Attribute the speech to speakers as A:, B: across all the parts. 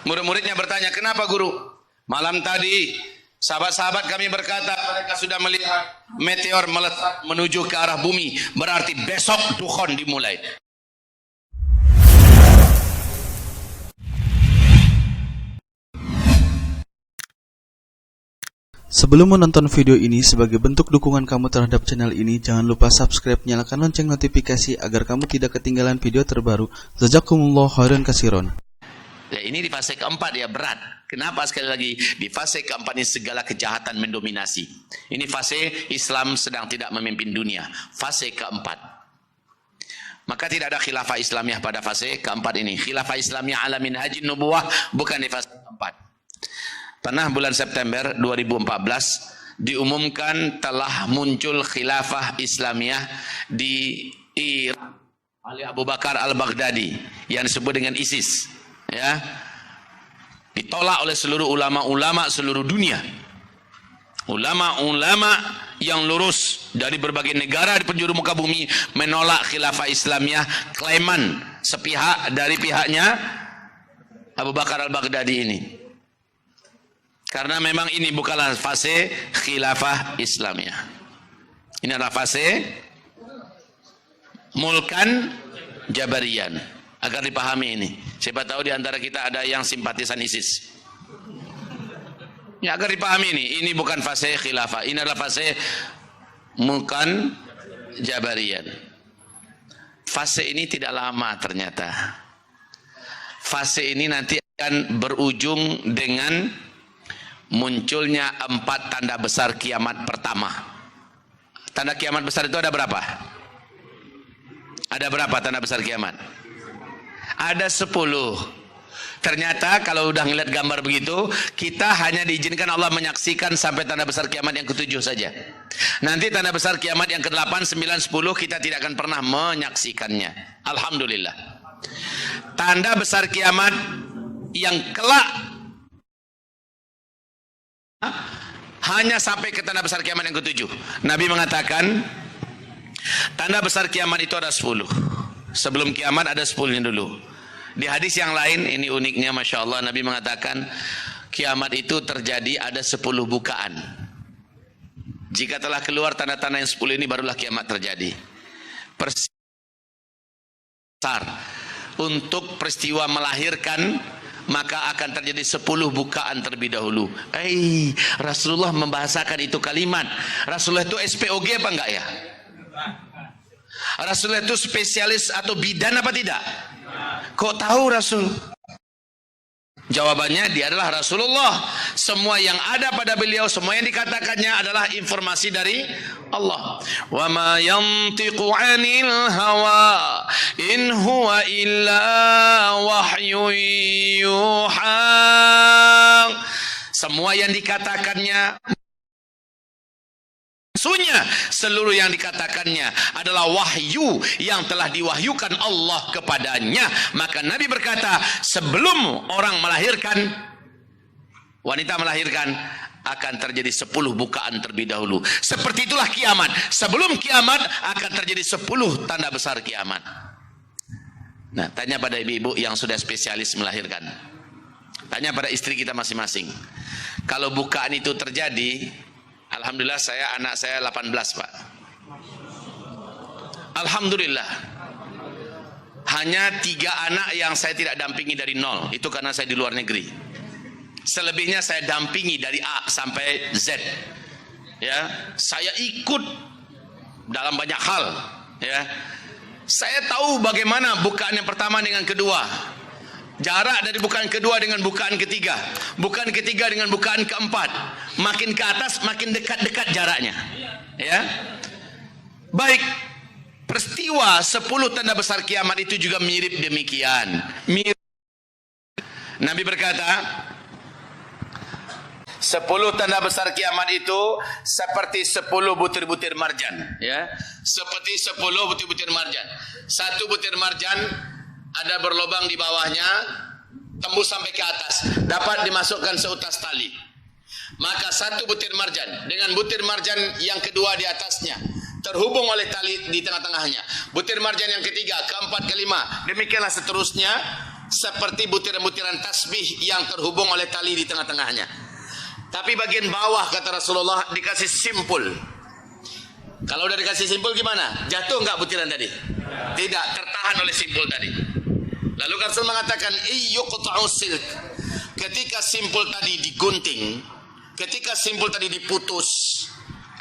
A: Murid-muridnya bertanya, kenapa guru? Malam tadi sahabat-sahabat kami berkata mereka sudah melihat meteor melesat menuju ke arah bumi. Berarti besok dukhon dimulai.
B: Sebelum menonton video ini, sebagai bentuk dukungan kamu terhadap channel ini, jangan lupa subscribe, nyalakan lonceng notifikasi agar kamu tidak ketinggalan video terbaru. Jazakumullah khairan katsiran.
A: Ya, ini di fase keempat ya, berat. Kenapa? Sekali lagi, di fase keempat ini segala kejahatan mendominasi. Ini fase Islam sedang tidak memimpin dunia. Fase keempat. Maka tidak ada khilafah Islamiyah pada fase keempat ini. Khilafah Islamiyah ala minhajin nubuwah bukan di fase keempat. Pernah bulan September 2014 diumumkan telah muncul khilafah Islamiyah di Irak oleh Abu Bakar al-Baghdadi yang disebut dengan ISIS. Ya, ditolak oleh seluruh ulama-ulama seluruh dunia. Ulama-ulama yang lurus dari berbagai negara di penjuru muka bumi menolak khilafah Islamiyah, klaiman sepihak dari pihaknya Abu Bakar al-Baghdadi ini. Karena memang ini bukanlah fase khilafah Islamiyah. Ini adalah fase mulkan jabarian. Agar dipahami ini. Siapa tahu di antara kita ada yang simpatisan ISIS. Ya, agar dipahami ini. Ini bukan fase khilafah. Ini adalah fase mulkan jabarian. Fase ini tidak lama ternyata. Fase ini nanti akan berujung dengan munculnya 4 tanda besar kiamat pertama. Tanda kiamat besar itu ada berapa? Ada berapa tanda besar kiamat? Ada 10. Ternyata kalau udah ngeliat gambar begitu, kita hanya diizinkan Allah menyaksikan sampai tanda besar kiamat yang ke-7 saja. Nanti tanda besar kiamat yang ke-8, 9, 10 kita tidak akan pernah menyaksikannya. Alhamdulillah. Tanda besar kiamat yang kelak hanya sampai ke tanda besar kiamat yang ke-7. Nabi mengatakan tanda besar kiamat itu ada 10. Sebelum kiamat ada 10-nya dulu. Di hadis yang lain, ini uniknya Masya Allah, Nabi mengatakan kiamat itu terjadi ada 10 bukaan. Jika telah keluar tanda-tanda yang 10 ini barulah kiamat terjadi. Untuk peristiwa melahirkan maka akan terjadi 10 bukaan terlebih dahulu. Rasulullah membahasakan itu kalimat. Rasulullah itu SPOG apa enggak ya? Rasulullah itu spesialis atau bidan apa tidak? Kok tahu Rasul? Jawabannya, dia adalah Rasulullah. Semua yang ada pada beliau, semua yang dikatakannya adalah informasi dari Allah. Wa ma yantiqu 'anil hawa in huwa illa wahyu yuha. Semua yang dikatakannya, maksudnya seluruh yang dikatakannya adalah wahyu yang telah diwahyukan Allah kepadanya. Maka Nabi berkata, sebelum orang melahirkan, wanita melahirkan, akan terjadi 10 bukaan terlebih dahulu. Seperti itulah kiamat. Sebelum kiamat akan terjadi 10 tanda besar kiamat. Nah, tanya pada ibu-ibu yang sudah spesialis melahirkan. Tanya pada istri kita masing-masing. Kalau bukaan itu terjadi, alhamdulillah anak saya 18 Pak. Alhamdulillah. Hanya 3 anak yang saya tidak dampingi dari 0. Itu karena saya di luar negeri. Selebihnya saya dampingi dari A sampai Z. Ya, saya ikut dalam banyak hal. Ya, saya tahu bagaimana bukaan yang pertama dengan kedua. Jarak dari bukaan kedua dengan bukaan ketiga, bukaan ketiga dengan bukaan keempat, makin ke atas makin dekat-dekat jaraknya. Ya, baik. Peristiwa 10 tanda besar kiamat itu juga mirip demikian. Nabi berkata, 10 tanda besar kiamat itu seperti 10 butir-butir marjan. Ya, seperti 10 butir-butir marjan. Satu butir marjan ada berlubang di bawahnya, tembus sampai ke atas, dapat dimasukkan seutas tali. Maka satu butir marjan dengan butir marjan yang kedua di atasnya terhubung oleh tali di tengah-tengahnya. Butir marjan yang ketiga, keempat, kelima, demikianlah seterusnya seperti butiran-butiran tasbih yang terhubung oleh tali di tengah-tengahnya. Tapi bagian bawah kata Rasulullah dikasih simpul. Kalau udah dikasih simpul gimana? Jatuh enggak butiran tadi? Tidak, tertahan oleh simpul tadi. Lalu Rasul mengatakan iyyuqta'u silk. Ketika simpul tadi digunting, ketika simpul tadi diputus,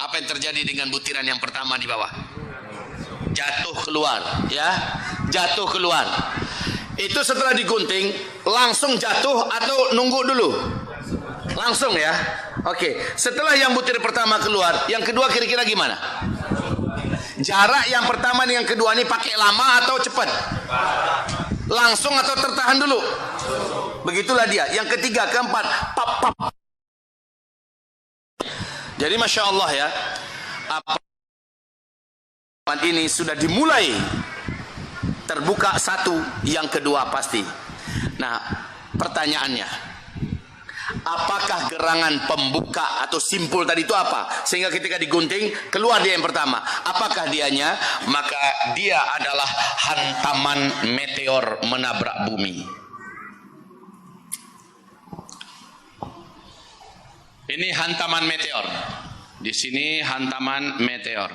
A: apa yang terjadi dengan butiran yang pertama di bawah? Jatuh keluar, ya. Jatuh keluar. Itu setelah digunting langsung jatuh atau nunggu dulu? Langsung ya. Oke, setelah yang butir pertama keluar, yang kedua kira-kira gimana? Jarak yang pertama dengan kedua ini pakai lama atau cepat? Langsung atau tertahan dulu? Begitulah dia. Yang ketiga, keempat, pap pap. Jadi Masya Allah ya, apa ini sudah dimulai terbuka satu, yang kedua pasti. Nah, pertanyaannya, apakah gerangan pembuka atau simpul tadi itu apa? Sehingga ketika digunting keluar dia yang pertama. Apakah dianya? Maka dia adalah hantaman meteor menabrak bumi. Ini hantaman meteor. Di sini hantaman meteor.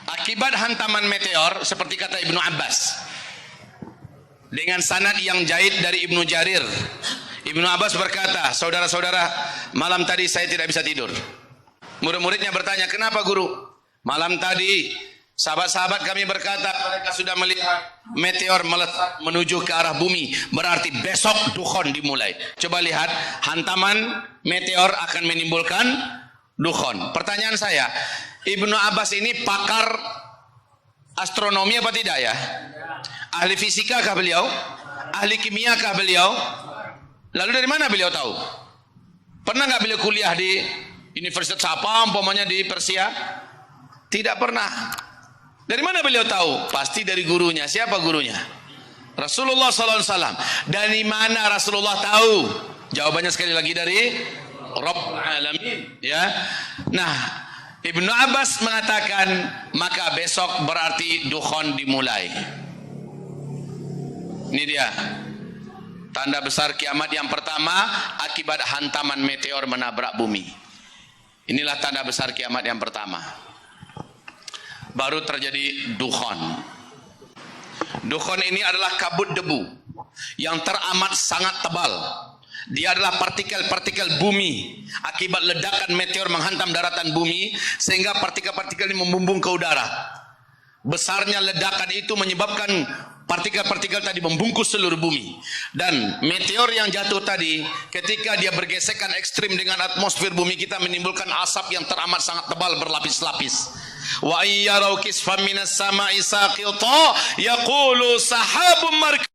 A: Akibat hantaman meteor, seperti kata Ibnu Abbas, dengan sanad yang jaid dari Ibnu Jarir, Ibnu Abbas berkata, saudara-saudara, malam tadi saya tidak bisa tidur. Murid-muridnya bertanya, kenapa guru? Malam tadi sahabat-sahabat kami berkata mereka sudah melihat meteor meletak menuju ke arah bumi, berarti besok dukhon dimulai. Coba lihat, hantaman meteor akan menimbulkan dukhon. Pertanyaan saya, Ibnu Abbas ini pakar astronomi apa tidak ya? Ahli fisika kah beliau? Ahli kimia kah beliau? Lalu dari mana beliau tahu? Pernah nggak beliau kuliah di Universitas apa umpamanya di Persia? Tidak pernah. Dari mana beliau tahu? Pasti dari gurunya. Siapa gurunya? Rasulullah SAW. Dari mana Rasulullah tahu? Jawabannya sekali lagi dari Rabbul Alamin. Ya. Nah, Ibnu Abbas mengatakan, maka besok berarti dukhon dimulai. Ini dia tanda besar kiamat yang pertama akibat hantaman meteor menabrak bumi. Inilah tanda besar kiamat yang pertama. Baru terjadi dukhon. Dukhon ini adalah kabut debu yang teramat sangat tebal. Dia adalah partikel-partikel bumi akibat ledakan meteor menghantam daratan bumi, sehingga partikel-partikel ini membumbung ke udara. Besarnya ledakan itu menyebabkan partikel-partikel tadi membungkus seluruh bumi. Dan meteor yang jatuh tadi, ketika dia bergesekan ekstrim dengan atmosfer bumi kita, menimbulkan asap yang teramat sangat tebal berlapis-lapis. Wa ayyarau kisfam minas sama'i saqita yaqulu sahabum markab.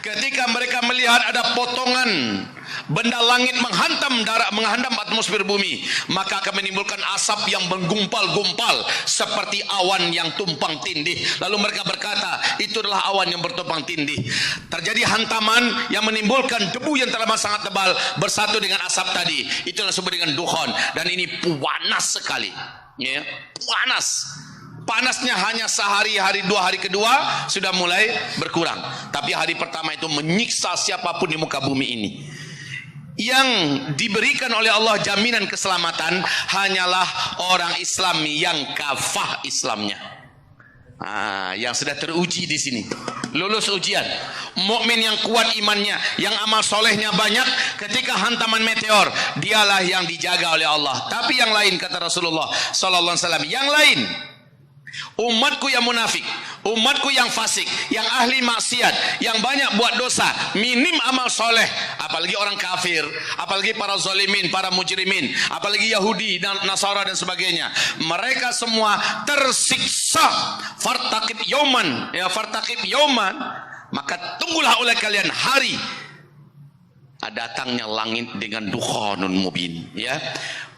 A: Ketika mereka melihat ada potongan benda langit menghantam atmosfer bumi, maka akan menimbulkan asap yang menggumpal-gumpal seperti awan yang tumpang tindih. Lalu mereka berkata, itu adalah awan yang bertumpang tindih. Terjadi hantaman yang menimbulkan debu yang teramat sangat tebal bersatu dengan asap tadi. Itulah disebut dengan dukhon. Dan ini panas sekali, ya, panas. Panasnya hanya sehari, hari, 2 hari kedua sudah mulai berkurang. Tapi hari pertama itu menyiksa siapapun di muka bumi ini. Yang diberikan oleh Allah jaminan keselamatan hanyalah orang Islam yang kafah Islamnya. Yang sudah teruji di sini, lulus ujian. Mukmin yang kuat imannya, yang amal solehnya banyak, ketika hantaman meteor, dialah yang dijaga oleh Allah. Tapi yang lain, kata Rasulullah sallallahu alaihi wasallam, yang lain, umatku yang munafik, umatku yang fasik, yang ahli maksiat, yang banyak buat dosa, minim amal soleh, apalagi orang kafir, apalagi para zalimin, para mujrimin, apalagi Yahudi dan Nasara dan sebagainya, mereka semua tersiksa. Fartaqib yauman, ya fartaqib yauman, maka tunggulah oleh kalian hari datangnya langit dengan dukhonun mubin, ya.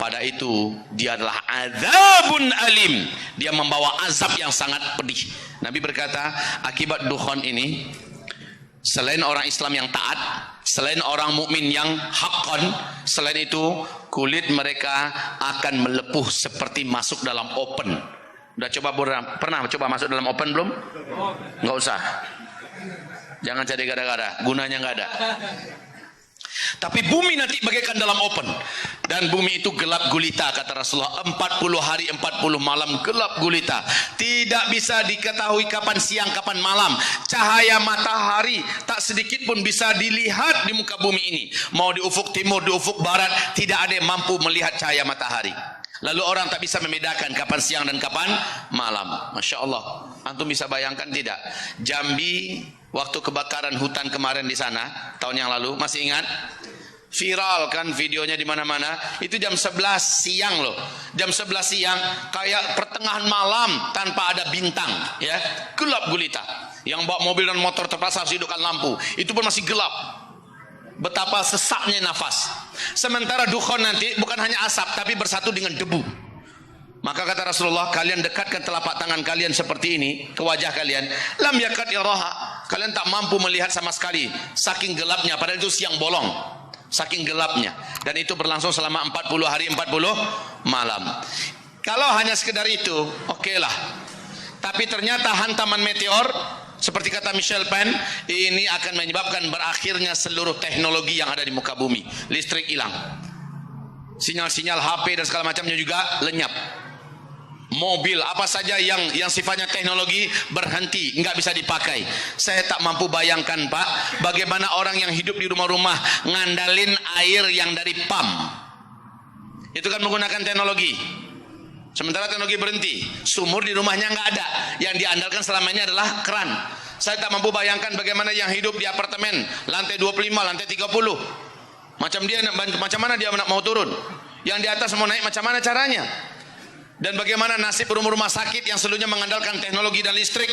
A: Pada itu dia adalah azabun alim, dia membawa azab yang sangat pedih. Nabi berkata, akibat dukhon ini, selain orang Islam yang taat, selain orang mukmin yang haqqan, selain itu kulit mereka akan melepuh seperti masuk dalam oven. Udah coba pernah coba masuk dalam open belum? Nggak usah. Jangan cari gara-gara, gunanya nggak ada. Tapi bumi nanti bagaikan dalam open, dan bumi itu gelap gulita, kata Rasulullah. 40 hari 40 malam gelap gulita, tidak bisa diketahui kapan siang kapan malam. Cahaya matahari tak sedikit pun bisa dilihat di muka bumi ini. Mau di ufuk timur, di ufuk barat, tidak ada yang mampu melihat cahaya matahari. Lalu orang tak bisa membedakan kapan siang dan kapan malam. Masya Allah. Antum bisa bayangkan tidak? Jambi waktu kebakaran hutan kemarin di sana tahun yang lalu, masih ingat? Viral kan videonya di mana-mana. Itu jam 11 siang loh. Jam 11 siang kayak pertengahan malam tanpa ada bintang, ya. Gelap gulita. Yang bawa mobil dan motor terpaksa harus hidupkan lampu. Itu pun masih gelap. Betapa sesaknya nafas. Sementara dukhon nanti bukan hanya asap tapi bersatu dengan debu. Maka kata Rasulullah, kalian dekatkan telapak tangan kalian seperti ini ke wajah kalian. Lam yakad yaraha. Kalian tak mampu melihat sama sekali, saking gelapnya. Padahal itu siang bolong, saking gelapnya. Dan itu berlangsung selama 40 hari 40 malam. Kalau hanya sekedar itu, oke lah. Tapi ternyata hantaman meteor, seperti kata Michel Penn, ini akan menyebabkan berakhirnya seluruh teknologi yang ada di muka bumi. Listrik hilang, sinyal-sinyal HP dan segala macamnya juga lenyap. Mobil apa saja yang sifatnya teknologi berhenti, nggak bisa dipakai. Saya tak mampu bayangkan, Pak, bagaimana orang yang hidup di rumah-rumah ngandalin air yang dari pam. Itu kan menggunakan teknologi. Sementara teknologi berhenti, sumur di rumahnya nggak ada. Yang diandalkan selama ini adalah keran. Saya tak mampu bayangkan bagaimana yang hidup di apartemen lantai 25, lantai 30. Macam mana dia mau turun? Yang di atas mau naik macam mana caranya? Dan bagaimana nasib rumah-rumah sakit yang seluruhnya mengandalkan teknologi dan listrik?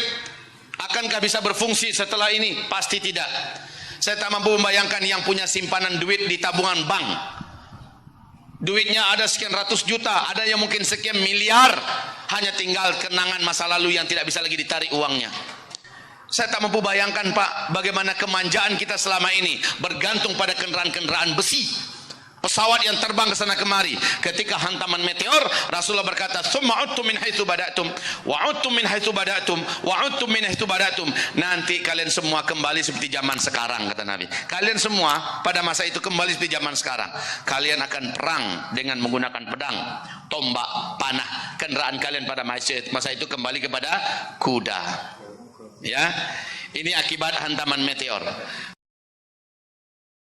A: Akankah bisa berfungsi setelah ini? Pasti tidak. Saya tak mampu membayangkan yang punya simpanan duit di tabungan bank. Duitnya ada sekian ratus juta, ada yang mungkin sekian miliar. Hanya tinggal kenangan masa lalu yang tidak bisa lagi ditarik uangnya. Saya tak mampu bayangkan, Pak, bagaimana kemanjaan kita selama ini bergantung pada kendaraan-kendaraan besi, pesawat yang terbang ke sana kemari. Ketika hantaman meteor, Rasulullah berkata, "Tsumma uttum min haitsu bada'tum, wa uttum min haitsu bada'tum, wa uttum min haitsu bada'tum." Nanti kalian semua kembali seperti zaman sekarang, kata Nabi. Kalian semua pada masa itu kembali seperti zaman sekarang. Kalian akan perang dengan menggunakan pedang, tombak, panah. Kendaraan kalian pada masa itu kembali kepada kuda. Ya. Ini akibat hantaman meteor.